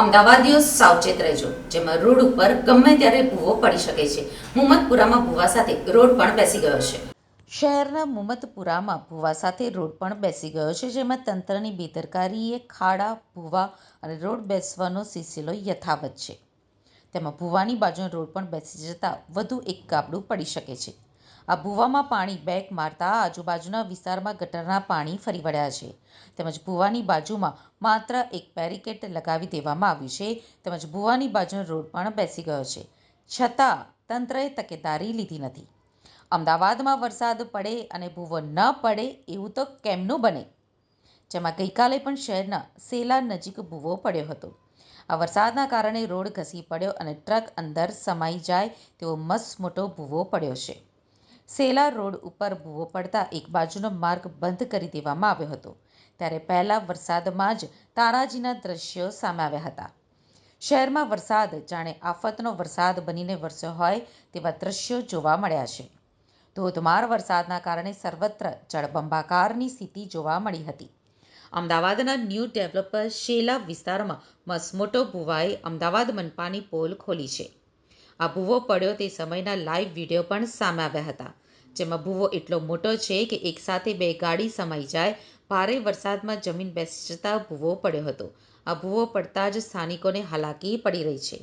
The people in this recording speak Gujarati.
અમદાવાદીઓ સાવચેત રહેજો, જેમાં રોડ ઉપર ગમે ત્યારે ભૂવો પડી શકે છે. મુમતપુરામાં ભૂવા સાથે રોડ પણ બેસી ગયો છે. શહેરના મુમતપુરામાં ભૂવા સાથે રોડ પણ બેસી ગયો છે, જેમાં તંત્રની બેદરકારીએ ખાડા, ભૂવા અને રોડ બેસવાનો સિલસિલો યથાવત છે. તેમાં ભૂવાની બાજુનો રોડ પણ બેસી જતા વધુ એક ગાબડું પડી શકે છે. આ ભૂવામાં પાણી બેક મારતા આજુબાજુના વિસ્તારમાં ગટરના પાણી ફરી વળ્યા છે. તેમજ ભૂવાની બાજુમાં માત્ર એક બેરિકેડ લગાવી દેવામાં આવ્યું છે. તેમજ ભૂવાની બાજુનો રોડ પણ બેસી ગયો છે, છતાં તંત્રએ તકેદારી લીધી નથી. અમદાવાદમાં વરસાદ પડે અને ભૂવો ન પડે એવું તો કેમનું બને? જેમાં ગઈકાલે પણ શહેરના સેલા નજીક ભૂવો પડ્યો હતો. આ વરસાદના કારણે રોડ ઘસી પડ્યો અને ટ્રક અંદર સમાઈ જાય તેવો મસમોટો ભૂવો પડ્યો છે. સેલા રોડ ઉપર ભૂવો પડતા એક બાજુનો માર્ગ બંધ કરી દેવામાં આવ્યો હતો. ત્યારે પહેલા વરસાદમાં જ તારાજીના દ્રશ્યો સામે આવ્યા હતા. શહેરમાં વરસાદ જાણે આફતનો વરસાદ બનીને વરસ્યો હોય તેવા દ્રશ્યો જોવા મળ્યા છે. ધોધમાર વરસાદના કારણે સર્વત્ર જળબંબાકારની સ્થિતિ જોવા મળી હતી. અમદાવાદના ન્યૂ ડેવલપર શેલા વિસ્તારમાં મસમોટો ભૂવાએ અમદાવાદ મનપાની પોલ ખોલી છે. આ ભૂવો પડ્યો તે સમયના લાઈવ વિડીયો પણ સામે આવ્યા હતા, જેમાં ભૂવો એટલો મોટો છે કે એકસાથે બે ગાડી સમાઈ જાય. ભારે વરસાદમાં જમીન બેસી જતા ભૂવો પડ્યો હતો. આ ભૂવો પડતા જ સ્થાનિકોને હાલાકી પડી રહી છે.